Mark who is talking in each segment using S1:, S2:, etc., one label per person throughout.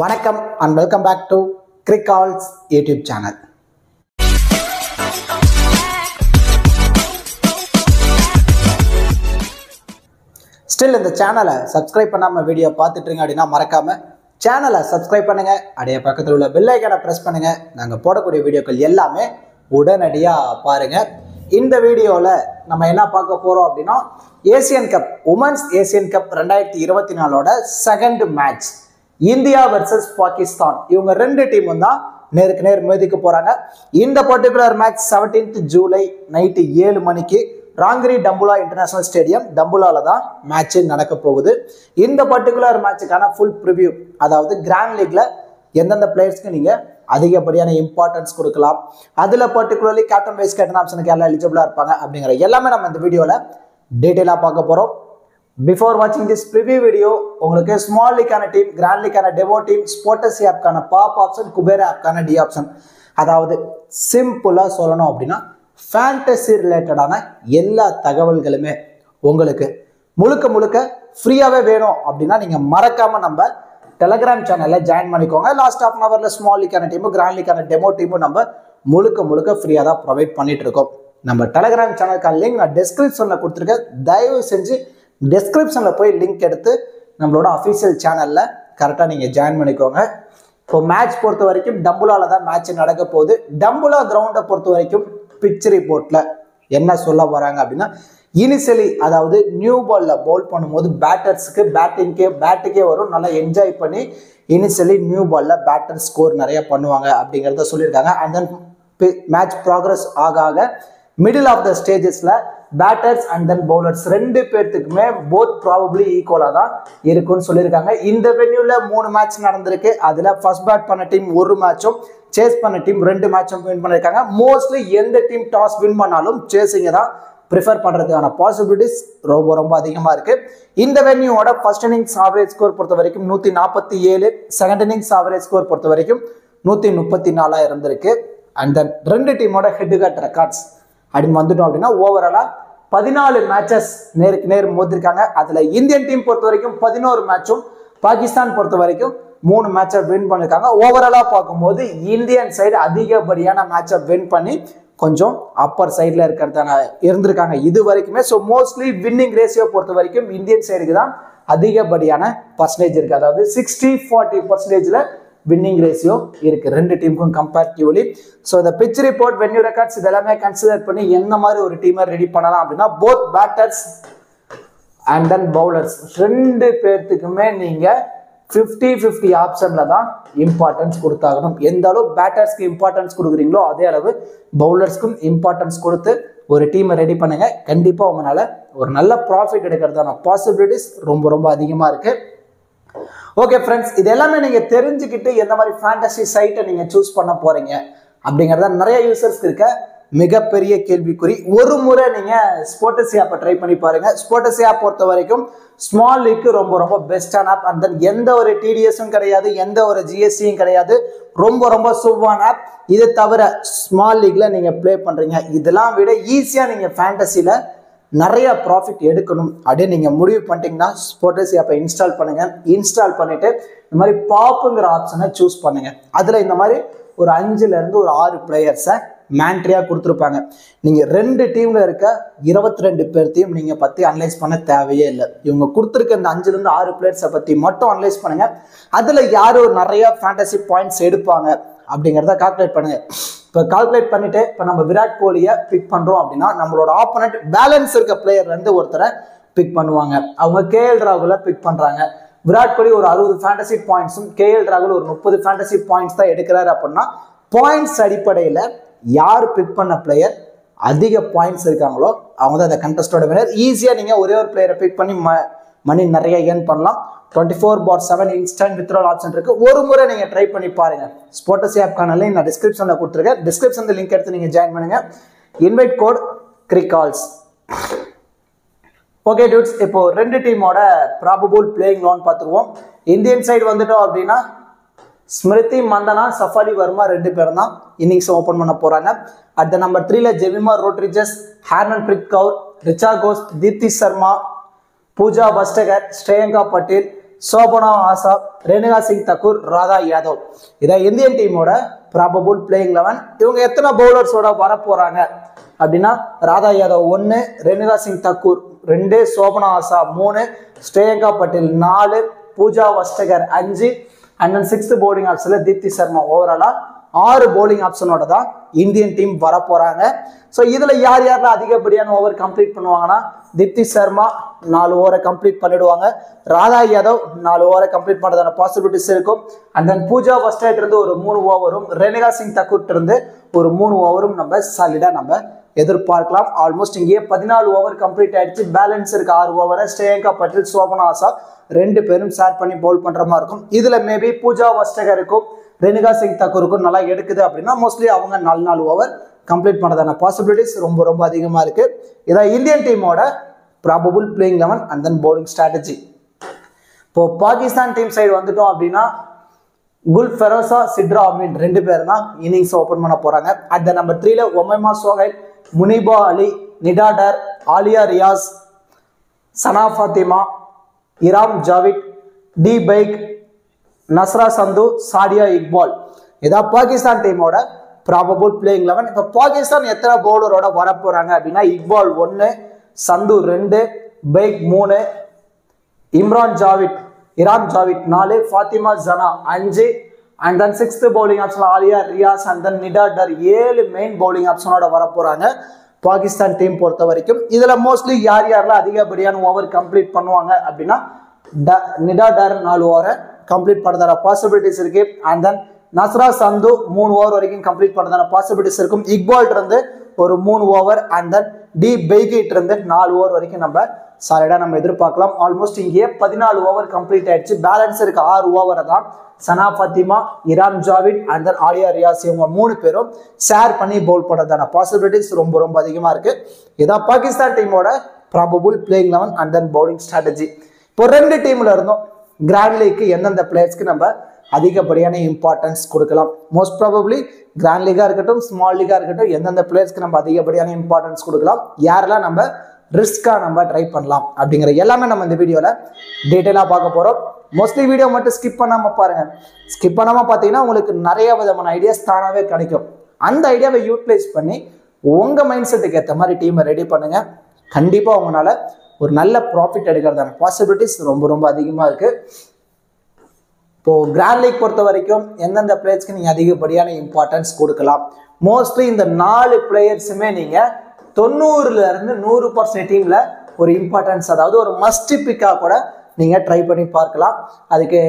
S1: வணக்கம் and welcome back to Crickals YouTube channel. Still இந்த சேனலை சப்ஸ்கிரைப் பண்ணாம வீடியோ பார்த்துட்டு இருக்கீங்க அப்படின்னா மறக்காம சேனலை சப்ஸ்கிரைப் பண்ணுங்க. அப்படியே பக்கத்தில் உள்ள பெல் ஐகானை பிரஸ் பண்ணுங்க. நாங்க போடக்கூடிய வீடியோக்கள் எல்லாமே உடனடியா பாருங்க. இந்த வீடியோவில் நம்ம என்ன பார்க்க போறோம் அப்படின்னா Asian cup women's Asian cup 2024 second match India versus Pakistan. இவங்க ரெண்டு டீமும் தான் நேருக்கு நேர் மோதிக்க போறாங்க. இந்த particular match 17th July night 7 மணிக்கு ராங்கிரி டம்புலா இன்டர்நேஷனல் ஸ்டேடியம் டம்புலால தான் மேட்ச் நடக்க போகுது. இந்த பர்டிகுலர் மேட்சுக்கான ஃபுல் ப்ரிவியூ, அதாவது கிராண்ட் லீக்ல எந்தெந்த பிளேயர்ஸ்க்கு நீங்க அதிகப்படியான இம்பார்ட்டன்ஸ் கொடுக்கலாம், அதுல பர்டிகுலர்லி கேப்டன் வைஸ் கேப்டன் ஆப்ஷனுக்கு எல்லாம் எலிஜிபிளா இருப்பாங்க அப்படிங்கிற எல்லாமே நம்ம இந்த வீடியோல டீட்டெயிலா பார்க்க போறோம். பிஃபோர் வாட்சிங் திஸ் ப்ரிவியூ வீடியோ, உங்களுக்கு ஸ்மால் லீக்கான டீம், கிராண்ட் லீக்கான டெமோ டீம், ஸ்போர்டசி ஆப்கான பாப் ஆப்ஷன், குபேரா ஆப்கான டி ஆப்ஷன், அதாவது சிம்பிளா சொல்லணும் அப்படின்னா ஃபேண்டசி ரிலேட்டடான எல்லா தகவல்களுமே உங்களுக்கு முழுக்க முழுக்க ஃப்ரீயாவே வேணும் அப்படின்னா நீங்க மறக்காம நம்ம டெலகிராம் சேனல்ல ஜாயின் பண்ணிக்கோங்க. லாஸ்ட் ஹாஃப் அன் ஹவர்ல ஸ்மால் லீக்கான டீமும் கிராண்ட் லீக்கான டெமோ டீமும் நம்ம முழுக்க முழுக்க ஃப்ரீயா தான் ப்ரொவைட் பண்ணிட்டு இருக்கோம். நம்ம டெலகிராம் சேனலுக்கான லிங்க் நான் டிஸ்கிரிப்ஷன்ல கொடுத்துருக்கேன். தயவு செஞ்சு டிஸ்கிரிப்ஷன்ல போய் லிங்க் எடுத்து நம்மளோட அஃபீஷியல் சேனல்ல கரெக்டாக நீங்க ஜாயின் பண்ணிக்கோங்க. இப்போ மேட்ச் பொறுத்த வரைக்கும் டம்புலால தான் மேட்ச் நடக்க போகுது. டம்புலா கிரவுண்டை பொறுத்த வரைக்கும் பிட்ச் ரிப்போர்ட்ல என்ன சொல்ல வராங்க அப்படின்னா, இனிஷியலி அதாவது நியூ பால்ல பவுல் பண்ணும்போது பேட்டர்ஸ்க்கு பேட்டுக்கே வரும், நல்லா என்ஜாய் பண்ணி இனிஷியலி நியூ பால்ல பேட்டர் ஸ்கோர் நிறைய பண்ணுவாங்க அப்படிங்கிறத சொல்லியிருக்காங்க. அண்ட் தென் மேட்ச் ப்ராக்ரஸ் ஆக மிடில் ஆஃப் த ஸ்டேஜஸ்ல பேட்டர்ஸ் அண்ட் தென் பவுலர்ஸ் ரெண்டு பேர்த்துக்குமே போத் ப்ராபப்ளி ஈக்குவலா தான் இருக்குன்னு சொல்லியிருக்காங்க. இந்த வென்யூல 3 மேட்ச் நடந்திருக்கு. அதுல ஃபர்ஸ்ட் பேட் பண்ண டீம் 1 மேட்சும் சேஸ் பண்ண டீம் 2 மேட்சும் வின் பண்ணிருக்காங்க. மோஸ்ட்லி எந்த டீம் டாஸ் வின் பண்ணாலும் சேசிங்க தான் ப்ரிஃபர் பண்றதுக்கான பாசிபிலிட்டிஸ் ரொம்ப ரொம்ப அதிகமா இருக்கு. இந்த வென்யூவோட ஃபர்ஸ்ட் இன்னிங்ஸ் ஆவரேஜ் ஸ்கோர் பொறுத்த வரைக்கும் 147, செகண்ட் இன்னிங்ஸ் ஆவரேஜ் ஸ்கோர் பொறுத்த வரைக்கும் 134 இருந்திருக்கு. அண்ட் தென் ரெண்டு டீமோட ஹெட் டு ஹெட் ரெக்கார்ட்ஸ் அப்படின்னு வந்துட்டோம் அப்படின்னா ஓவராலா 14 மேட்சஸ் நேருக்கு நேர் மோதிருக்காங்க. அதுல இந்தியன் டீம் பொறுத்த வரைக்கும் 11 மேட்சும், பாகிஸ்தான் பொறுத்த வரைக்கும் 3 மேட்சை வின் பண்ணிருக்காங்க. ஓவராலா பார்க்கும்போது இந்தியன் சைடு அதிகப்படியான மேட்சை வின் பண்ணி கொஞ்சம் அப்பர் சைட்ல இருந்திருக்காங்க இது வரைக்குமே. ஸோ மோஸ்ட்லி வின்னிங் ரேஷியோ பொறுத்த வரைக்கும் இந்தியன் சைடுக்கு தான் அதிகப்படியான பர்சன்டேஜ் இருக்கு. அதாவது 60-40% வின்னிங் ரேஷியோ இருக்கு ரெண்டு டீமுக்கும் கம்பேரிட்டிவ்லி. ஸோ இந்த பிட்ச் ரிப்போர்ட், வென்யூ ரெக்கார்ட்ஸ் இதெல்லாமே கன்சிடர் பண்ணி என்ன மாதிரி ஒரு டீமை ரெடி பண்ணலாம் அப்படின்னா, both batters and then bowlers ரெண்டு பேர்த்துக்குமே நீங்க 50-50 ஆப்ஷன்ல தான் இம்பார்ட்டன்ஸ் கொடுத்தாகணும். எந்த அளவு பேட்டர்ஸ்க்கு இம்பார்ட்டன்ஸ் கொடுக்குறீங்களோ அதே அளவு பவுலர்ஸ்க்கும் இம்பார்ட்டன்ஸ் கொடுத்து ஒரு டீமை ரெடி பண்ணுங்க. கண்டிப்பா உங்களால ஒரு நல்ல ப்ராஃபிட் எடுக்கிறதான பாசிபிலிட்டிஸ் ரொம்ப ரொம்ப அதிகமா இருக்கு. ஓகே ஃப்ரெண்ட்ஸ், இது எல்லாமே நீங்க தெரிஞ்சுக்கிட்டு எந்த மாதிரி ஃபேண்டசி சைட்டை நீங்க சூஸ் பண்ண போறீங்க அப்படிங்கறத நிறைய யூசர்ஸ்க்கு இருக்க மிகப்பெரிய கேள்விக்குறி. ஒரு முறை நீங்க ஸ்போர்டசி ஆப்பை ட்ரை பண்ணி பாருங்க. ஸ்போர்டசி ஆப் பொறுத்த வரைக்கும் ஸ்மால் லீக்கு ரொம்ப ரொம்ப பெஸ்டான ஆப். அண்ட் தென் எந்த ஒரு டிடிஎஸும் கிடையாது, எந்த ஒரு ஜிஎஸ்டியும் கிடையாது, ரொம்ப ரொம்ப சூப்பரான ஆப். இது தவிர ஸ்மால் லீக்ல நீங்க பிளே பண்றீங்க, இதெல்லாம் விட ஈஸியா நீங்க ஃபேண்டசில நிறைய ப்ராஃபிட் எடுக்கணும் அப்படின்னு நீங்க முடிவு பண்ணிட்டீங்கன்னா ஸ்போர்டசி ஆப்பை இன்ஸ்டால் பண்ணுங்க. இன்ஸ்டால் பண்ணிட்டு இந்த மாதிரி பாப்புங்கிற ஆப்ஷனை சூஸ் பண்ணுங்க. அதுல இந்த மாதிரி ஒரு 5ல இருந்து ஒரு 6 பிளேயர்ஸை மேண்ட்ரியா கொடுத்துருப்பாங்க. நீங்க ரெண்டு டீம்ல இருக்க 22 பேர்த்தையும் நீங்க பத்தி அனலைஸ் பண்ண தேவையே இல்லை. இவங்க கொடுத்துருக்க இந்த 5ல இருந்து 6 பிளேயர்ஸை பத்தி மட்டும் அனலைஸ் பண்ணுங்க. அதுல யாரு நிறைய ஃபேண்டசி பாயிண்ட்ஸ் எடுப்பாங்க அப்படிங்கிறத கால்குலேட் பண்ணுங்க. இப்போ கால்குலேட் பண்ணிட்டு இப்போ நம்ம விராட் கோலியை பிக் பண்றோம் அப்படின்னா நம்மளோட ஆப்போனன்ட் பேலன்ஸ் இருக்க பிளேயர்ல இருந்து ஒருத்தரை பிக் பண்ணுவாங்க. அவங்க கேஎல் ராகுல பிக் பண்றாங்க. விராட் கோலி ஒரு 60 ஃபேண்டசி பாயிண்ட்ஸும் கேஎல் ராகுல் ஒரு 30 ஃபேண்டசி பாயிண்ட்ஸ் தான் எடுக்கிறாரு அப்படின்னா பாயிண்ட்ஸ் அடிப்படையில் யார் பிக் பண்ண பிளேயர் அதிக பாயிண்ட்ஸ் இருக்காங்களோ அவங்க தான் அந்த கண்டெஸ்டோட வினர். ஈஸியாக நீங்கள் ஒரே ஒரு பிளேயரை பிக் பண்ணி மணி நிறைய ஏர்ன் பண்ணலாம். 24/7 இன்ஸ்டன்ட் வித்ட்ரால் ஆப்ஷன் இருக்கு. ஒரு முறை நீங்க ட்ரை பண்ணி பாருங்க. ஸ்போர்டசி ஆப்கான லிங்க் நான் டிஸ்கிரிப்ஷன்ல கொடுத்துருக்கேன். டிஸ்கிரிப்ஷன்ல லிங்க் எடுத்து நீங்க ஜாயின் பண்ணுங்க. இன்வைட் கோட் கிரிகால்ஸ். ஓகே டூட்ஸ், இப்போ ரெண்டு டீமோட ப்ராபபிள் பிளேயிங் லோன் பார்த்துருவோம். இந்தியன் சைடு வந்துட்டோம் அப்படின்னா ஸ்மிருதி மந்தனா, சஃபாரி வர்மா ரெண்டு பேரும் தான் இன்னிங்ஸ் ஓப்பன் பண்ண போறாங்க. அட் த நம்பர் 3ல ஜெமிமா ரோட்ரிஜஸ், ஹார்மன்பிரீத் கவுர், ரிச்சா கோஸ், தீப்தி சர்மா, பூஜா வஸ்டகர், ஸ்ரேயங்கா பட்டேல், சோபனா ஆசாப், ரேணுகா சிங் தக்கூர், ராதா யாதவ். இதான் இந்தியன் டீமோட ப்ராபபிள் பிளேயிங் 11. இவங்க எத்தனை பவுலர்ஸோட வர போறாங்க அப்படின்னா Radha Yadav 1, Renuka Singh Thakur 2, Sobhana Asha 3, Shreyanka Patil 4, Pooja Vastrakar 5 and then 6th bowling ஆப்ஷன்ல தீப்தி சர்மா. ஓவராலா 6 பவுலிங் ஆப்ஷனோட தான் இந்தியன் டீம் வர போறாங்க. ஸோ இதுல யார் யாரெல்லாம் அதிகப்படியான ஓவர் கம்ப்ளீட் பண்ணுவாங்கன்னா தீப்தி சர்மா 4 ஓவரை கம்ப்ளீட் பண்ணிடுவாங்க, ராதா யாதவ் 4 ஓவரை கம்ப்ளீட் பண்ணுறதான பாசிபிலிட்டிஸ் இருக்கும். அண்ட் தென் பூஜா வஸ்டகர் இருந்து ஒரு 3 ஓவரும், ரேணுகா சிங் தக்கூர் இருந்து ஒரு 3 ஓவரும் நம்ம சாலிடா நம்ம எதிர்பார்க்கலாம். ஆல்மோஸ்ட் இங்கேயே 14 ஓவர் கம்ப்ளீட் ஆயிடுச்சு. பேலன்ஸ் இருக்கு 6 ஓவரை ஸ்ரேயங்கா பட்டேல், சோபனா ஆசாப் 2 பேரும் ஷேர் பண்ணி பவுல் பண்ற மாதிரி இருக்கும். இதுல மேபி பூஜா வஸ்டகருக்கும் ரேணுகா சிங் தக்கூருக்கும் நல்லா எடுக்குது அப்படின்னா மோஸ்ட்லி அவங்க 4 ஓவர் கம்ப்ளீட் பண்ணதான பாசிபிலிட்டிஸ் ரொம்ப ரொம்ப அதிகமா இருக்கு. இதான் இந்தியன் டீமோட probable playing 11 and then bowling strategy. இப்போ பாகிஸ்தான் டீம் சைடு வந்துட்டோம் அப்படின்னா குல் ஃபெரோசா, சிட்ரா அமீன் 2 பேர் தான் இன்னிங்ஸ் ஓபன் பண்ண போறாங்க. அட் த நம்பர் 3ல ஒமைமா சோஹைல், முனிபா அலி, நிடாடர், ஆலியா ரியாஸ், சனா ஃபாத்திமா, இராம் ஜாவித், டி பைக், நஸ்ரா சந்து, சாடியா இக்பால். இதான் பாகிஸ்தான் டீமோட ப்ராபபிள் பிளேயிங் 11. இப்போ பாகிஸ்தான் எத்தனை பவுலரோட வர போறாங்க அப்படின்னா Iqbal 1, Sandhu 2, Baig 3, Imran Javed, Iram Javed 4, Fatima Sana 5 and then 6th bowling option Aliya Riaz and then Nida Dar 7 main bowling ஆப்ஷனோட வர போறாங்க பாகிஸ்தான் டீம் பொறுத்த வரைக்கும். இதுல மோஸ்ட்லி யார் யாரெல்லாம் அதிகப்படியான ஓவர் கம்ப்ளீட் பண்ணுவாங்க அப்படின்னா நிடாடர் 4 ஓவரை கம்ப்ளீட் பண்ணுற பாசிபிலிட்டிஸ் இருக்கு. And then Nasra Sandhu 3 over வரைக்கும் கம்ப்ளீட் பண்ணுற பாசிபிலிட்டிஸ் இருக்கும். இக்பால் இருந்து ஒரு 3 ஓவர் அண்ட் தென் டி பெய்கிட் இருந்து 4 ஓவர் வரைக்கும் நம்ம சாலிடா நம்ம எதிர்பார்க்கலாம். ஆல்மோஸ்ட் இங்கே 14 ஓவர் கம்ப்ளீட் ஆயிடுச்சு. பேலன்ஸ் இருக்கு 6 ஓவரை தான் சனா ஃபாத்திமா, இராம் ஜாவித் அண்ட் தென் ஆலியா ரியாஸ் இவங்க 3 பேரும் ஷேர் பண்ணி பவுல் பண்ணுறதான பாசிபிலிட்டிஸ் ரொம்ப ரொம்ப அதிகமா இருக்கு. இதான் பாகிஸ்தான் டீமோட probable playing 11 and then bowling strategy. இப்போ 2 டீம்ல இருந்தோம் கிராண்ட் லீக்கு எந்தெந்த பிளேயர்ஸ்க்கு நம்ம அதிகப்படியான இம்பார்ட்டன்ஸ் கொடுக்கலாம். மோஸ்ட் ப்ராபப்ளி கிராண்ட் லீகா இருக்கட்டும், ஸ்மால் லீகா இருக்கட்டும், எந்தெந்த பிளேயர்ஸ்க்கு நம்ம அதிகப்படியான இம்பார்ட்டன்ஸ் கொடுக்கலாம், யாரெல்லாம் நம்ம ரிஸ்கா நம்ம ட்ரை பண்ணலாம் அப்படிங்கிற எல்லாமே நம்ம இந்த வீடியோல டீட்டெயிலாக பார்க்க போறோம். மோஸ்ட்லி வீடியோ மட்டும் ஸ்கிப் பண்ணாம பாருங்க. ஸ்கிப் பண்ணாம பார்த்தீங்கன்னா உங்களுக்கு நிறைய விதமான ஐடியாஸ் தானாவே கிடைக்கும். அந்த ஐடியாவை யூட்டிலைஸ் பண்ணி உங்க மைண்ட் செட்டுக்கு ஏற்ற மாதிரி டீமை ரெடி பண்ணுங்க. கண்டிப்பா உங்களால ஒரு நல்ல ப்ராஃபிட் எடுக்கிறதான பாசிபிலிட்டிஸ் ரொம்ப ரொம்ப அதிகமாக இருக்கு. இப்போ கிராண்ட் லீக் பொறுத்த வரைக்கும் எந்தெந்த பிளேயர்ஸ்க்கு நீங்க அதிகப்படியான இம்பார்ட்டன்ஸ் கொடுக்கலாம். மோஸ்ட்லி இந்த 4 பிளேயர்ஸுமே நீங்க 90ல இருந்து 100% டீம்ல ஒரு இம்பார்ட்டன்ஸ், அதாவது ஒரு மஸ்ட் பிக்கா கூட நீங்க ட்ரை பண்ணி பார்க்கலாம். அதுக்கு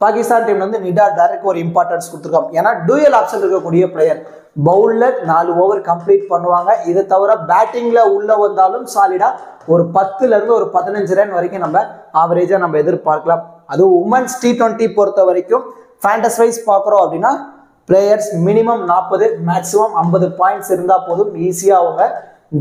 S1: பாகிஸ்தான் டீம்ல வந்து நிடாடருக்கு ஒரு இம்பார்ட்டன்ஸ் கொடுத்துருக்கோம். ஏன்னா டூயல் ஆப்ஷன் இருக்கக்கூடிய பிளேயர், பவுலர் 4 ஓவர் கம்ப்ளீட் பண்ணுவாங்க. இதை தவிர பேட்டிங்ல உள்ள வந்தாலும் சாலிடா ஒரு 10ல இருந்து ஒரு 15 ரன் வரைக்கும் நம்ம ஆவரேஜா நம்ம எதிர்பார்க்கலாம். அது உமன்ஸ் T20 பொறுத்த வரைக்கும் ஃபேண்டஸ் வைஸ் பார்க்குறோம் அப்படின்னா பிளேயர்ஸ் மினிமம் 40 மேக்ஸிமம் 50 பாயிண்ட்ஸ் இருந்தா போதும், ஈஸியா அவங்க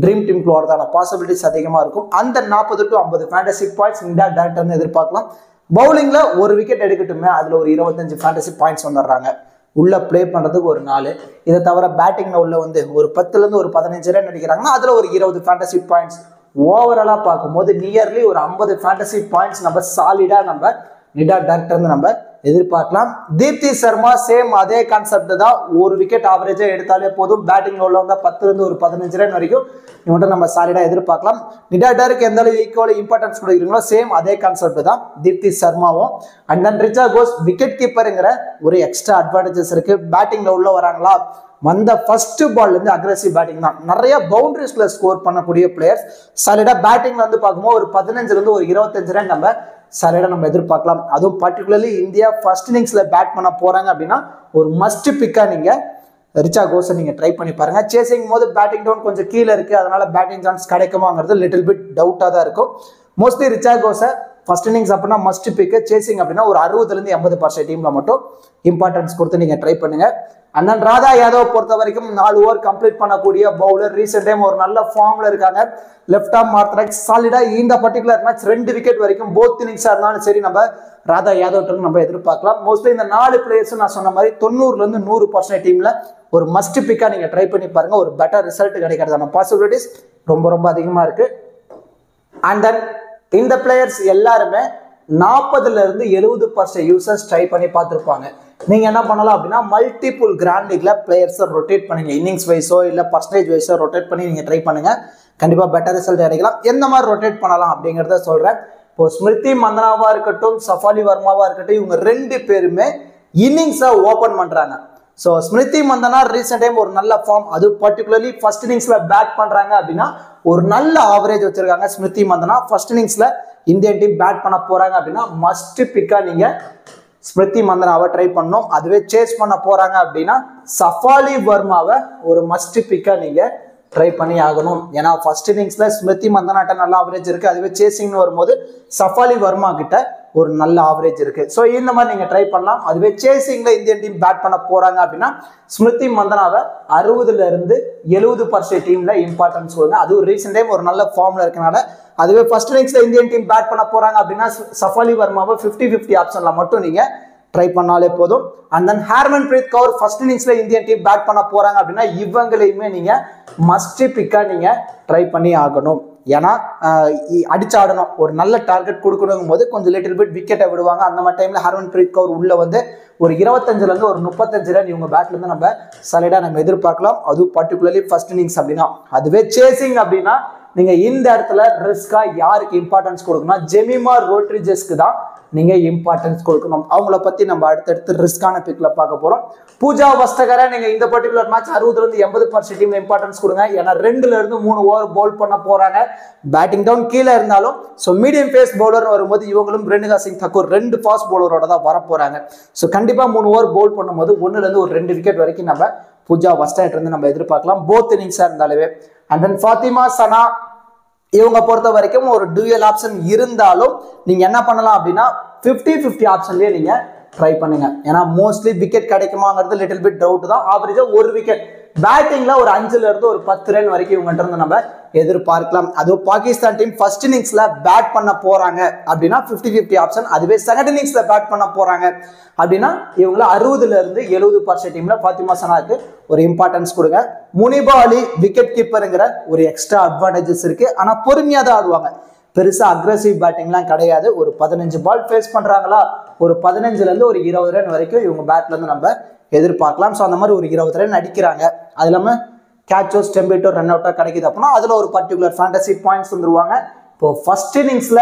S1: ட்ரீம் டீம்க்கு வரதான பாசிபிலிட்டிஸ் அதிகமா இருக்கும். அந்த 40 to 50 ஃபேண்டசி பாயிண்ட்ஸ் இந்த டேரக்டர் எதிர்பார்க்கலாம். பவுலிங்ல ஒரு விக்கெட் எடுக்கட்டுமே அதுல ஒரு 25 ஃபேண்டசி பாயிண்ட்ஸ் வந்துடுறாங்க. உள்ள பிளே பண்றதுக்கு ஒரு 4. இதை தவிர பேட்டிங்ல உள்ள வந்து ஒரு 10ல இருந்து ஒரு 15 ரன் அடிக்கிறாங்கன்னா அதுல ஒரு 20 ஃபேண்டசி பாயிண்ட்ஸ். ஓவராலா பார்க்கும்போது நியர்லி ஒரு 50 ஃபேண்டசி பாயிண்ட்ஸ் நம்ம சாலிடா நம்ம நிடா டேரக்டர் நம்ம எதிர்பார்க்கலாம். தீப்தி சர்மா சேம் அதே கான்செப்ட் தான். ஒரு விக்கெட் ஆவரேஜா எடுத்தாலே போதும். பேட்டிங்ல உள்ள வந்தா 10ல இருந்து ஒரு 15 ரன் வரைக்கும் இவன்ட்ட நம்ம சாலிடா எதிர்பார்க்கலாம். நிடாடருக்கு எந்த அளவு ஈக்குவல் இம்பார்ட்டன்ஸ் கொடுக்குறீங்களோ சேம் அதே கான்செப்ட் தான் தீப்தி சர்மாவும். And then Richa Ghosh wicket கீப்பருங்கிற ஒரு எக்ஸ்ட்ரா அட்வான்டேஜஸ் இருக்கு. பேட்டிங்ல உள்ள வராங்களா, வந்த ஃபர்ஸ்ட் பால்ல இருந்து அக்ரெசிவ் பேட்டிங் தான். நிறைய பவுண்டரிஸ்ல ஸ்கோர் பண்ணக்கூடிய பிளேயர்ஸ் சாலிடா பேட்டிங்ல வந்து பார்க்கும்போது ஒரு 15ல இருந்து ஒரு 25 ரன் நம்ம சாலிடா நம்ம எதிர்பார்க்கலாம். அதுவும் பர்டிகுலர்லி இந்தியா ஃபர்ஸ்ட் இன்னிங்ஸ்ல பேட் பண்ண போறாங்க அப்படின்னா ஒரு மஸ்ட் பிக்கா நீங்க ரிச்சா கோஸை நீங்க ட்ரை பண்ணி பாருங்க. சேசிங் போது பேட்டிங் டவுன் கொஞ்சம் கீழே இருக்கு, அதனால பேட்டிங் சான்ஸ் கிடைக்குமாங்கிறது லிட்டில் பிட் டவுட்டா தான் இருக்கும். மோஸ்ட்லி ரிச்சா கோஸை ஃபர்ஸ்ட் இன்னிங்ஸ் அப்படின்னா மஸ்ட் பிக்கு, சேசிங் அப்படின்னா ஒரு 60ல இருந்து 80% டீம்ல மட்டும் இம்பார்ட்டன்ஸ் கொடுத்து நீங்க ட்ரை பண்ணுங்க. அண்ட் தென் ராதா யாதவ் பொறுத்த வரைக்கும் 4 ஓவர் கம்ப்ளீட் பண்ணக்கூடிய பவுலர். ரீசெண்ட் டைம் ஒரு நல்ல ஃபார்ம்ல இருக்காங்க. லெஃப்ட் ஆர்ம் மார்க்ஸ் சாலிடா இந்த பர்டிகுலர் மேட்ச் 2 விக்கெட் வரைக்கும் போத் இன்னிங்ஸா இருந்தாலும் சரி நம்ம ராதா யாதவ் நம்ம எதிர்பார்க்கலாம். மோஸ்ட்லி இந்த 4 பிளேயர்ஸும் நான் சொன்ன மாதிரி 90ல இருந்து 100% டீம்ல ஒரு மஸ்ட் பிக்கா நீங்க ட்ரை பண்ணி பாருங்க. ஒரு பெட்டர் ரிசல்ட் கிடைக்கிறதான பாசிபிலிட்டிஸ் ரொம்ப ரொம்ப அதிகமா இருக்கு. அண்ட் தென் இந்த பிளேயர்ஸ் எல்லாருமே 40% யூசர்ஸ் ட்ரை பண்ணி பார்த்துருப்பாங்க. நீங்க என்ன பண்ணலாம் அப்படின்னா மல்டிபிள் கிராண்ட் லீக்ல பிளேயர்ஸை ரொட்டேட் பண்ணுங்க. இன்னிங்ஸ் வைஸோ இல்லை பர்சன்டேஜ் வைஸோ ரொட்டேட் பண்ணி நீங்க ட்ரை பண்ணுங்க. கண்டிப்பா பெட்டர் ரிசல்ட் கிடைக்கலாம். எந்த மாதிரி ரொட்டேட் பண்ணலாம் அப்படிங்கிறத சொல்றேன். இப்போ ஸ்மிருதி மந்தனாவா இருக்கட்டும், சஃபாலி வர்மாவா இருக்கட்டும், இவங்க 2 பேருமே இன்னிங்ஸை ஓபன் பண்றாங்க. So Smriti Mandhana recent time ஒரு நல்ல ஃபார்ம், அது பர்டிகுலர்லி ஃபர்ஸ்ட் இன்னிங்ஸ்ல பேட் பண்றாங்க அப்படின்னா ஒரு நல்ல ஆவரேஜ் வச்சிருக்காங்க. ஸ்மிருதி மந்தனா ஃபர்ஸ்ட் இன்னிங்ஸ்ல இந்தியன் டீம் பேட் பண்ண போறாங்க அப்படின்னா மஸ்ட் பிக்கா நீங்க ஸ்மிருதி மந்தனாவை ட்ரை பண்ணணும். அதுவே சேஸ் பண்ண போறாங்க அப்படின்னா சஃபாலி வர்மாவை ஒரு மஸ்ட் பிக்கா நீங்க ட்ரை பண்ணி ஆகணும். ஏன்னா ஃபர்ஸ்ட் இன்னிங்ஸ்ல ஸ்மிருதி மந்தனாட்ட நல்ல ஆவரேஜ் இருக்கு. அதுவே சேசிங்னு வரும்போது சஃபாலி வர்மா கிட்ட ஒரு நல்ல ஆவரேஜ் இருக்கு. ஸோ இந்த மாதிரி நீங்க ட்ரை பண்ணலாம். அதுவே சேசிங்ல இந்தியன் டீம் பேட் பண்ண போறாங்க அப்படின்னா ஸ்மிருதி மந்தனாவை 60% டீம்ல இம்பார்ட்டன்ஸ் கொடுங்க. அதுவும் ரீசெண்ட் டைம் ஒரு நல்ல ஃபார்ம்ல இருக்கனால. அதுவே ஃபர்ஸ்ட் இன்னிங்ஸ்ல இந்தியன் டீம் பேட் பண்ண போறாங்க அப்படின்னா சஃபாலி வர்மாவை 50-50 ஆப்ஷன்ல மட்டும் நீங்க ட்ரை பண்ணாலே போதும். And then Harmanpreet Kaur first இன்னிங்ஸ்ல இந்தியன் டீம் பேட் பண்ண போறாங்க அப்படின்னா இவங்களையுமே நீங்க மஸ்ட் பிக்கா நீங்க ட்ரை பண்ணி ஆகணும். ஏன்னா அடிச்சாடணும், ஒரு நல்ல டார்கெட் கொடுக்கணும் போது கொஞ்சம் லிட்டில் பிட் விக்கெட்டை விடுவாங்க. அந்த மாதிரி டைம்ல ஹர்மன்பிரீத் கவுர் உள்ள வந்து ஒரு 25 ஒரு 35 ரன் இவங்க பேட்ல இருந்து நம்ம சாலிடா நம்ம எதிர்பார்க்கலாம். அதுவும் பர்டிகுலர்லி ஃபர்ஸ்ட் இன்னிங்ஸ் அப்படின்னா. அதுவே சேசிங் அப்படின்னா நீங்க இந்த இடத்துல ரிஸ்கா யாருக்கு இம்பார்ட்டன்ஸ் கொடுக்கணும், ஜெமிமா ரோட்ரிஜஸ்க்கு தான் நீங்க இம்பார்ட்டன்ஸ் கொடுக்கணும். அவங்கள பத்தி நம்ம அடுத்தடுத்து ரிஸ்கான பிக்ல பார்க்க போறோம். பூஜா வஸ்தகரை நீங்க இந்த பர்டிகுலர் மேட்ச் 60-80% டீம்ல இம்பார்ட்டன்ஸ் கொடுங்க. ஏன்னா 2-3 ஓவர் பவுல் பண்ண போறாங்க. பேட்டிங் டவுன் கீழே இருந்தாலும் ஸோ மீடியம் பேஸ் பவுலர் வரும்போது இவங்களும் ரேணுகா சிங் தாக்கூர் 2 ஃபாஸ்ட் பவுலரோட தான் வர போறாங்க. ஸோ கண்டிப்பா 3 ஓவர் பவுல் பண்ணும்போது 1-2 விக்கெட் வரைக்கும் நம்ம பூஜா வஸ்தகர் இருந்து நம்ம எதிர்பார்க்கலாம், போத் இன்னிங்ஸா இருந்தாலுமே. அண்ட் தென் ஃபாத்திமா சனா இவங்க பொறுத்த வரைக்கும் ஒரு டூயல் ஆப்ஷன் இருந்தாலும் நீங்க என்ன பண்ணலாம் அப்படின்னா 50-50 ஆப்ஷன்லயே நீங்க ட்ரை பண்ணுங்க. ஏன்னா மோஸ்ட்லி விக்கெட் கிடைக்குமாங்கிறது லிட்டில் பிட் டவுட் தான். ஆவரேஜா ஒரு விக்கெட் பேட்டிங்ல ஒரு 5-10 ரன் வரைக்கும் இவங்ககிட்ட இருந்து நம்ம எதிர்பார்க்கலாம். அதுவும் பாகிஸ்தான் டீம் ஃபர்ஸ்ட் இன்னிங்ஸ்ல பேட் பண்ண போறாங்க அப்படின்னா 50-50 ஆப்ஷன். அதுவே செகண்ட் இன்னிங்ஸ்ல பேட் பண்ண போறாங்க அப்படின்னா இவங்கள 60-70% டீம்ல ஃபாத்திமா சனாக்கு ஒரு இம்பார்ட்டன்ஸ் கொடுங்க. முனிபா அலி விக்கெட் கீப்பருங்கிற ஒரு எக்ஸ்ட்ரா அட்வான்டேஜஸ் இருக்கு. ஆனா பொறுமையா தான் ஆடுவாங்க, பெருசா அக்ரெசிவ் பேட்டிங்லாம் கிடையாது. ஒரு 15 பால் ஃபேஸ் பண்றாங்களா, ஒரு 15-20 ரன் வரைக்கும் இவங்க பேட்ல இருந்து நம்ம எதிர்பார்க்கலாம். ஸோ அந்த மாதிரி ஒரு 20 ரன் அடிக்கிறாங்க. அது இல்லாம கேட்சோ ஸ்டெம்பிட்டோ ரன் அவுட்டா கிடைக்குது அப்படின்னா அதுல ஒரு பர்டிகுலர் ஃபேண்டசி பாயிண்ட்ஸ் வந்துருவாங்க. இப்போ ஃபர்ஸ்ட் இன்னிங்ஸ்ல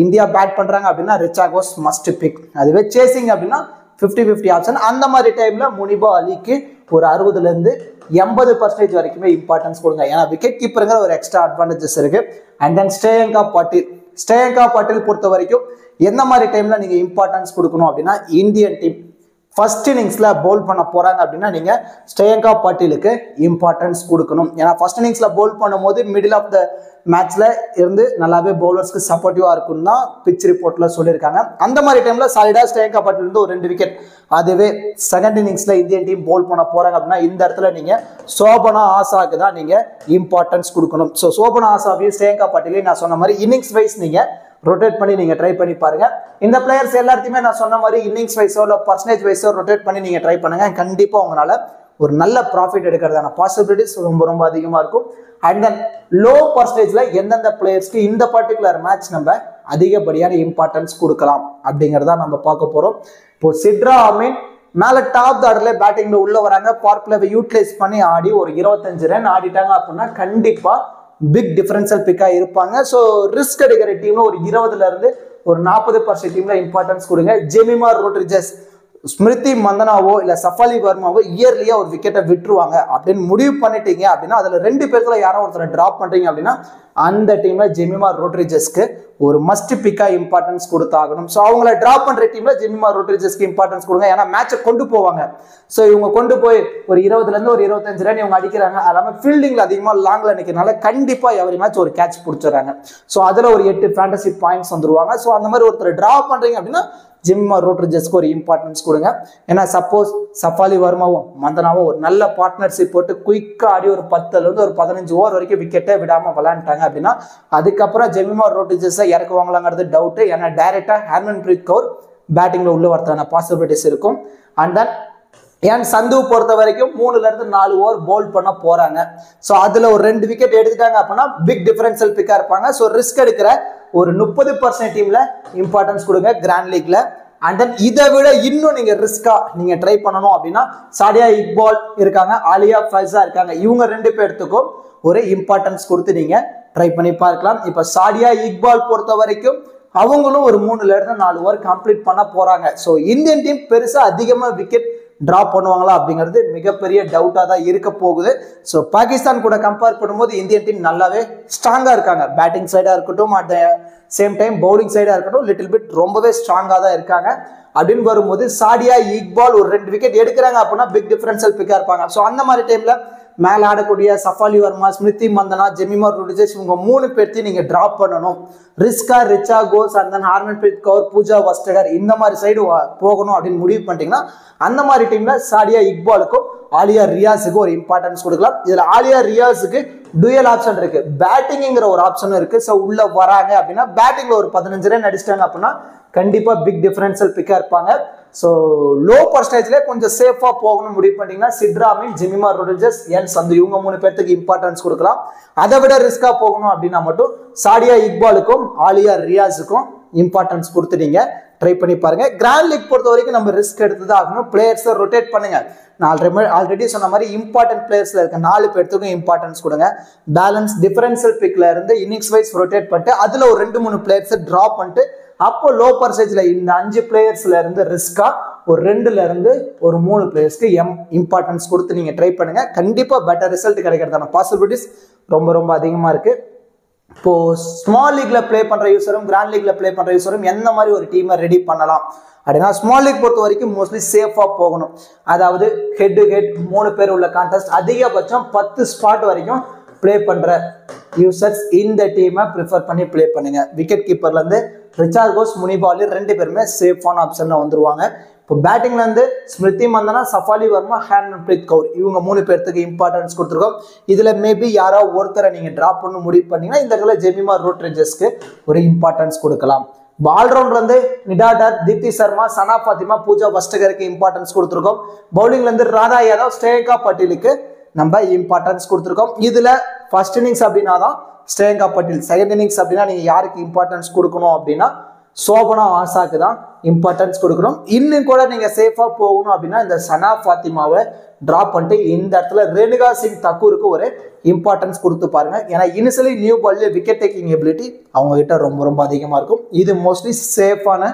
S1: இந்தியா பேட் பண்றாங்க அப்படின்னா ரிச்சாகோஸ் மஸ்ட் பிக். அதுவே சேசிங் அப்படின்னா 50-50 ஆப்ஷன். அந்த மாதிரி டைம்ல முனிபா அலிக்கு ஒரு 60-80% வரைக்குமே இம்பார்ட்டன்ஸ் கொடுங்க. ஏன்னா விக்கெட் கீப்பருங்கிற ஒரு எக்ஸ்ட்ரா அட்வான்டேஜஸ் இருக்கு. அண்ட் தென் ஸ்ரேயங்கா பாட்டீல் பொறுத்த வரைக்கும் எந்த மாதிரி டைம்ல நீங்க இம்பார்ட்டன்ஸ் கொடுக்கணும் அப்படின்னா இந்தியன் டீம் ஃபர்ஸ்ட் இன்னிங்ஸ்ல பவுல் பண்ண போறாங்க அப்படின்னா நீங்க ஸ்ரேயங்கா பாட்டீலுக்கு இம்பார்ட்டன்ஸ் கொடுக்கணும். ஏன்னா ஃபர்ஸ்ட் இன்னிங்ஸ்ல பவுல் பண்ணும்போது மிடில் ஆஃப் த மேட்ச்ல இருந்து நல்லாவே பவுலர்ஸ்க்கு சப்போர்ட்டிவா இருக்கும் தான் பிச் ரிப்போர்ட்ல சொல்லியிருக்காங்க. அந்த மாதிரி டைம்ல சாலிடா ஸ்ரேயங்கா பாட்டீல் இருந்து ஒரு 2 விக்கெட். அதுவே செகண்ட் இன்னிங்ஸ்ல இந்தியன் டீம் பவுல் பண்ண போறாங்க அப்படின்னா இந்த இடத்துல நீங்க சோபனா ஆசாக்கு தான் நீங்க இம்பார்ட்டன்ஸ் கொடுக்கணும். ஸோ சோபனா ஆசாவையும் ஸ்ரேயங்கா பாட்டீலையும் நான் சொன்ன மாதிரி இன்னிங்ஸ் வைஸ் நீங்க ரொட்டேட் பண்ணி நீங்க ட்ரை பண்ணி பாருங்க. இந்த பிளேயர்ஸ் எல்லாத்தையுமே நான் சொன்ன மாதிரி இன்னிங்ஸ் வைஸோ இல்லை பர்சன்டேஜ் வைஸோ ரொட்டேட் பண்ணி நீங்க ட்ரை பண்ணுங்க. கண்டிப்பா உங்களால ஒரு நல்ல ப்ராஃபிட் எடுக்கிறதான பாசிபிலிட்டிஸ் ரொம்ப அதிகமா இருக்கும். அண்ட் தென் லோ பர்சன்டேஜ்ல எந்தெந்த பிளேயர்ஸ்க்கு இந்த பர்டிகுலர் மேட்ச் நம்ம அதிகப்படியான இம்பார்ட்டன்ஸ் கொடுக்கலாம் அப்படிங்கிறத நம்ம பார்க்க போறோம். இப்போ சிட்ரா அமீன் மேல டாப் ஆர்டர்ல பேட்டிங்ல உள்ள வராங்க. பவர் பிளேவை யூட்டிலைஸ் பண்ணி ஆடி ஒரு 25 ரன் ஆடிட்டாங்க அப்படின்னா கண்டிப்பா பிக் டிஃபரன்ஷியல் பிக்கா இருப்பாங்க. ஸோ ரிஸ்க் எடுக்கிற டீம்ல ஒரு 20-40% டீம்ல இம்பார்ட்டன்ஸ் கொடுங்க. ஜெமிமா ரோட்ரிஜஸ், ஸ்மிருதி மந்தனாவோ இல்ல சஃபாலி வர்மாவோ இயர்லியா ஒரு விக்கெட்டை விட்டுருவாங்க அப்படின்னு முடிவு பண்ணிட்டீங்க அப்படின்னா அதுல 2 பேர்ல யாரோ ஒருத்தர் டிராப் பண்றீங்க அப்படின்னா அந்த டீம்ல ஜெமிமா ரோட்ரிஜஸ்க்கு ஒரு மஸ்ட் பிக்கா இம்பார்ட்டன்ஸ் கொடுத்தாகணும். ஸோ அவங்கள டிராப் பண்ற டீம்ல ஜெமிமா ரோட்ரிஜஸ்க்கு இம்பார்ட்டன்ஸ் கொடுங்க. ஏன்னா மேட்சை கொண்டு போவாங்க. ஸோ இவங்க கொண்டு போய் ஒரு 20-25 ரன் இவங்க அடிக்கிறாங்க. அது ஃபீல்டிங்ல அதிகமா லாங்ல நிற்கிறனால கண்டிப்பா எவரி மேட்ச் ஒரு கேட்ச் பிடிச்சிடறாங்க. ஸோ அதுல ஒரு 8 ஃபேண்டசி பாயிண்ட்ஸ் வந்துருவாங்க. ஸோ அந்த மாதிரி ஒருத்தர் டிராப் பண்றீங்க அப்படின்னா ஜெமிமா ரோட்ரிஜஸ்க்கு ஒரு இம்பார்ட்டன்ஸ் கொடுங்க. ஏன்னா சப்போஸ் சஃபாலி வர்மாவும் மந்தனாவும் ஒரு நல்ல பார்ட்னர்ஷிப் போட்டு குயிக்கா ஆடி ஒரு 10-15 ஓவர் வரைக்கும் விக்கெட்டே விடாம விளையாண்டாங்க அப்படின்னா அதுக்கப்புறம் ஜெமிமா ரோட்ரிஜஸை இறக்குவாங்களாங்கிறது டவுட். ஏன்னா டைரக்டா ஹர்மன்பிரீத் கவுர் பேட்டிங்ல உள்ள வரதான பாசிபிலிட்டிஸ் இருக்கும். அண்ட் தென் ஏன் சந்து பொறுத்த வரைக்கும் 3ல இருந்து 4 ஓவர் பவுல் பண்ண போறாங்க. ஸோ அதுல ஒரு 2 விக்கெட் எடுத்துட்டாங்க அப்படின்னா பிக் டிஃபரன்ஷியல் பிக்கா இருப்பாங்க. ஸோ ரிஸ்க் எடுக்கிற ஒரு 30% டீம்ல இம்பார்ட்டன்ஸ் கொடுங்க கிராண்ட் லீக்ல. அண்ட் தென் இதை விட இன்னும் நீங்க ரிஸ்கா நீங்க ட்ரை பண்ணணும் அப்படின்னா சாடியா இக்பால் இருக்காங்க, ஆலியா ஃபைஸா இருக்காங்க. இவங்க 2 பேர்த்துக்கும் ஒரு இம்பார்ட்டன்ஸ் கொடுத்து நீங்க ட்ரை பண்ணி பார்க்கலாம். இப்ப சாடியா இக்பால் பொறுத்த வரைக்கும் அவங்களும் ஒரு 3ல இருந்து 4 ஓவர் கம்ப்ளீட் பண்ண போறாங்க. ஸோ இந்தியன் டீம் பெருசா அதிகமா விக்கெட் டிராப் பண்ணுவாங்களா அப்படிங்கிறது மிகப்பெரிய டவுட்டா தான் இருக்க போகுது. ஸோ பாகிஸ்தான் கூட கம்பேர் பண்ணும்போது இந்தியன் டீம் நல்லாவே ஸ்ட்ராங்கா இருக்காங்க. பேட்டிங் சைடா இருக்கட்டும், at the same time bowling சைடா இருக்கட்டும், லிட்டில் பிட் ரொம்பவே ஸ்ட்ராங்கா தான் இருக்காங்க. அப்படின்னு வரும்போது சாடியா இக்பால் ஒரு 2 விக்கெட் எடுக்கிறாங்க அப்படின்னா பிக் டிஃபரன்ஷியல் பிக்கா இருப்பாங்க. ஸோ அந்த மாதிரி டைம்ல மேல ஆடக்கூடிய சஃபாலி வர்மா, ஸ்மிருதி மந்தனா, ஜெமிமா ரோட்ரிகஸ் இவங்க 3 பேர்த்தையும் நீங்க டிராப் பண்ணணும். ரிஸ்கா ரிச்சா கோஸ் அண்ட் தென் ஹர்மன்பிரீத் கௌர், பூஜா வஸ்டகர் இந்த மாதிரி சைடு போகணும் அப்படின்னு முடிவு பண்ணிட்டீங்கன்னா அந்த மாதிரி டீம்ல சாடியா இக்பாலுக்கும் ஆலியா ரியாஸுக்கு ஒரு இம்பார்ட்டன்ஸ் கொடுக்கலாம். இதுல ஆலியா ரியாஸுக்கு டூயல் ஆப்ஷன் இருக்கு, பேட்டிங்கிற ஒரு ஆப்ஷன் இருக்கு. ஸோ உள்ள வராங்க அப்படின்னா பேட்டிங்ல ஒரு 15 ரன் அடிச்சிட்டாங்க அப்படின்னா கண்டிப்பா பிக் டிஃபரன்ஷியல் பிக்கா இருப்பாங்க. ஸோ லோ பர்சன்டேஜ்ல கொஞ்சம் சேஃபா போகணும் முடிவு பண்ணிட்டீங்கன்னா சிட்ராமின், ஜெமிமா ரோட்ரிகஸ், என் சந்து இவங்க 3 பேர்த்துக்கு இம்பார்ட்டன்ஸ் கொடுக்கலாம். அதை விட ரிஸ்கா போகணும் அப்படின்னா மட்டும் சாடியா இக்பாலுக்கும் ஆலியா ரியாஸுக்கும் இம்பார்ட்டன்ஸ் கொடுத்து நீங்க ட்ரை பண்ணி பாருங்க. கிராண்ட் லீக் பொறுத்த வரைக்கும் நம்ம ரிஸ்க் எடுத்துதான் ஆகணும். பிளேயர்ஸை ரொட்டேட் பண்ணுங்க. நான் ஆல்ரெடி சொன்ன மாதிரி இம்பார்ட்டன்ட் பிளேயர்ஸ்ல இருக்க 4 பேர்த்துக்கும் இம்பார்ட்டன்ஸ் கொடுங்க. பேலன்ஸ் டிஃபரன்ஷியல் பிக்ல இருந்து இன்னிங்ஸ் வைஸ் ரொட்டேட் பண்ணிட்டு அதுல ஒரு 2-3 பிளேயர்ஸை டிராப் பண்ணிட்டு அப்போ லோ பர்சன்டேஜ்ல இந்த 5 பிளேயர்ஸ்ல இருந்து ரிஸ்கா ஒரு 2ல இருந்து ஒரு 3 பிளேயர்ஸ்க்கு இம்பார்ட்டன்ஸ் கொடுத்து நீங்க ட்ரை பண்ணுங்க. கண்டிப்பா பெட்டர் ரிசல்ட் கிடைக்கிறதான பாசிபிலிட்டிஸ் ரொம்ப ரொம்ப அதிகமா இருக்கு. இப்போ ஸ்மால் லீக்ல பிளே பண்ற யூசரும் கிராண்ட் லீக்ல பிளே பண்ற யூசரும் எந்த மாதிரி ஒரு டீமை ரெடி பண்ணலாம் அப்படின்னா ஸ்மால் லீக் பொறுத்த வரைக்கும் மோஸ்ட்லி சேஃபா போகணும். அதாவது ஹெட் டு ஹெட் 3 பேர் உள்ள கான்டெஸ்ட், அதிகபட்சம் 10 ஸ்பாட் வரைக்கும் பிளே பண்ற யூசர்ஸ் இந்த டீமை ப்ரிஃபர் பண்ணி பிளே பண்ணுங்க. விக்கெட் கீப்பர்ல இருந்து ரிச்சார்ட் கோஸ், முனிப் அலி 2 பேருமே சேஃபான ஆப்ஷன்ல வந்துருவாங்க. இப்போ பேட்டிங்ல இருந்து ஸ்மிருதி மந்தனா, சஃபாலி வர்மா, ஹர்மன்பிரீத் கௌர் இவங்க 3 பேர்த்துக்கு இம்பார்ட்டன்ஸ் கொடுத்துருக்கோம். இதுல மேபி யாரோ ஒருத்தரை நீங்க டிராப் பண்ண முடிவு பண்ணீங்கன்னா இந்த இடத்துல ஜெமிமா ரோட்ரிகஸ்க்கு ஒரு இம்பார்ட்டன்ஸ் கொடுக்கலாம். ஆல்ரவுண்ட்ல இருந்து நிடாடர், தீப்தி சர்மா, சனா ஃபாத்திமா, பூஜா வஸ்டகருக்கு இம்பார்ட்டன்ஸ் கொடுத்துருக்கோம். பவுலிங்ல இருந்து ராதா யாதவ், ஸ்ரேயா பட்டேலுக்கு நம்ம இம்பார்ட்டன்ஸ் கொடுத்துருக்கோம். இதுல ஃபர்ஸ்ட் இன்னிங்ஸ் அப்படின்னா தான் ஸ்ரேயா பட்டேல், செகண்ட் இன்னிங்ஸ் அப்படின்னா நீங்க யாருக்கு இம்பார்ட்டன்ஸ் கொடுக்கணும் அப்படின்னா சோபனா ஆசாக்கு தான் இம்பார்ட்டன்ஸ் கொடுக்கணும். இன்னும் கூட நீங்க சேஃபா போகணும் அப்படின்னா இந்த சனா ஃபாத்திமாவை டிராப் பண்ணிட்டு இந்த இடத்துல ரேணுகா சிங் தக்கூருக்கு ஒரு இம்பார்ட்டன்ஸ் கொடுத்து பாருங்க. ஏன்னா இனிஷியலி நியூ பால்ல விக்கெட் டேக்கிங் எபிலிட்டி அவங்க கிட்ட ரொம்ப ரொம்ப அதிகமா இருக்கும். இது மோஸ்ட்லி சேஃபான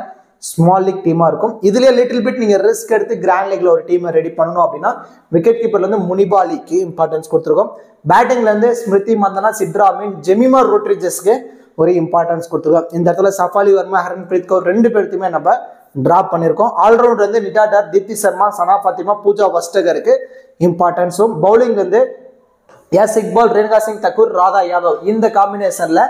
S1: ஸ்மால் லீக் டீமா இருக்கும். இதுலயே லிட்டில் பிட் நீங்க ரிஸ்க் எடுத்து கிராண்ட் லீக்ல ஒரு டீமை ரெடி பண்ணணும் அப்படின்னா விக்கெட் கீப்பர்ல இருந்து முனிபாலிக்கு இம்பார்ட்டன்ஸ் கொடுத்துருக்கோம். பேட்டிங்ல இருந்து ஸ்மிருதி மந்தனா, சிட்ராமின், ஜெமிமா ரோட்ரிகஸ்க்கு ஒரு இம்பார்ட்டன்ஸ் கொடுத்துருக்கோம். இந்த இடத்துல சஃபாலி வர்மா, ஹர்மன்பிரீத் கௌர் 2 பேர்த்தையுமே நம்ம டிராப் பண்ணியிருக்கோம். ஆல்ரவுண்ட் வந்து நிடாடர், தீப்தி சர்மா, சனா ஃபாத்திமா, பூஜா வஸ்டகருக்கு இம்பார்ட்டன்ஸும், பவுலிங் வந்து எஸ் இக்பால், ரேணுகா சிங் தக்கூர், ராதா யாதவ் இந்த காம்பினேஷன்ல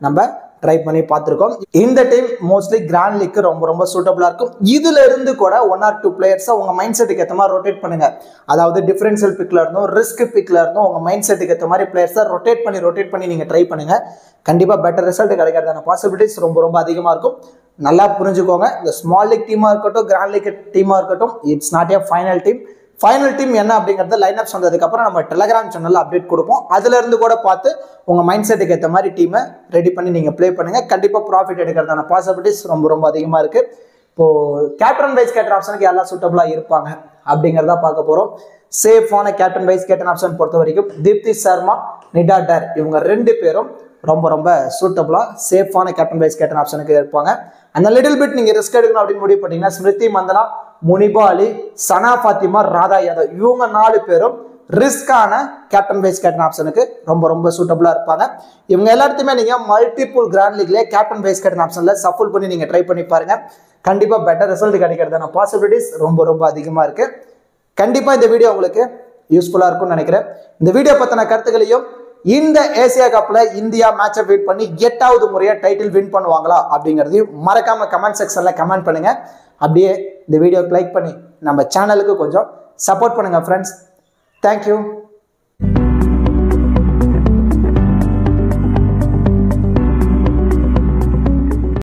S1: நம்ம ட்ரை பண்ணி பார்த்துருக்கோம். இந்த டீம் மோஸ்ட்லி கிராண்ட் லீக்கு ரொம்ப ரொம்ப சூட்டபிளா இருக்கும். இதுல இருந்து கூட 1 or 2 பிளேயர்ஸை உங்க மைண்ட் செட்டுக்கு ஏற்ற மாதிரி ரொட்டேட் பண்ணுங்க. அதாவது டிஃபரன்ஷியல் பிக்ல இருந்தும் ரிஸ்க் பிக்ல இருந்தும் உங்க மைண்ட் செட்டுக்கு ஏற்ற மாதிரி பிளேயர்ஸை ரொட்டேட் பண்ணி நீங்க ட்ரை பண்ணுங்க. கண்டிப்பா பெட்டர் ரிசல்ட் கிடைக்கிறதான பாசிபிலிட்டிஸ் ரொம்ப ரொம்ப அதிகமா இருக்கும். நல்லா புரிஞ்சுக்கோங்க. இந்த ஸ்மால் லீக் டீமா இருக்கட்டும், கிராண்ட் லீக் டீமா இருக்கட்டும், it's not a final team. Final team என்ன அப்படிங்கறத லைன் அப் சொன்னதுக்கு அப்புறம் நம்ம டெலிகிராம் சேனல்ல அப்டேட் கொடுப்போம். அதுல இருந்து கூட பார்த்து உங்க மைண்ட் செட்டுக்கு ஏற்ற மாதிரி டீமை ரெடி பண்ணி நீங்க ப்ளே பண்ணுங்க. கண்டிப்பா ப்ராஃபிட் எடுக்கிறதான பாசிபிலிட்டிஸ் ரொம்ப ரொம்ப அதிகமா இருக்கு. இப்போ கேப்டன் வைஸ் கேப்டன் ஆப்ஷனுக்கு எல்லாம் சூட்டபிளா இருப்பாங்க அப்படிங்கிறத பார்க்க போறோம். சேஃபான கேப்டன் வைஸ் கேப்டன் ஆப்ஷன் பொறுத்த வரைக்கும் தீப்தி சர்மா, நிடாடர் இவங்க 2 பேரும் ரொம்ப ரொம்ப சூட்டபிளா சேஃபான கேப்டன் வைஸ் கேப்டன் ஆப்ஷனுக்கு இருப்பாங்க. அந்த லிட்டில் பிட் நீங்க ரிஸ்க் எடுக்கணும் அப்படின்னு முடிவு பண்ணீங்கன்னா ஸ்மிருதி மந்தனா, முனிபா அலி, சனா ஃபாத்திமா, ராதா யாதவ் இவங்க 4 பேரும் ரிஸ்கான கேப்டன் வைஸ் கேப்டன் ஆப்ஷனுக்கு ரொம்ப ரொம்ப சூட்டபிளா இருப்பாங்க. இவங்க எல்லாத்தையுமே நீங்க மல்டிபிள் கிராண்ட் லீக்ல கேப்டன் வைஸ் கேப்டன் ஆப்ஷன்ல சஃபுல் பண்ணி நீங்க ட்ரை பண்ணி பாருங்க. கண்டிப்பா பெட்டர் ரிசல்ட் கிடைக்கிறதான பாசிபிலிட்டிஸ் ரொம்ப ரொம்ப அதிகமா இருக்கு. கண்டிப்பா இந்த வீடியோ உங்களுக்கு யூஸ்ஃபுல்லா இருக்கும்னு நினைக்கிறேன். இந்த வீடியோ பத்தின கருத்துக்களையும் இந்த ஏசியா கப்ல இந்தியா மேட்சை வின் பண்ணி 8வது முறையா டைட்டில் வின் பண்ணுவாங்களா அப்படிங்கிறதையும் மறக்காம கமெண்ட் செக்ஷன்ல கமெண்ட் பண்ணுங்க. அப்படியே இந்த வீடியோக்கு லைக் பண்ணி நம்ம சேனலுக்கு கொஞ்சம் சப்போர்ட் பண்ணுங்க ஃப்ரெண்ட்ஸ். தேங்க்யூ.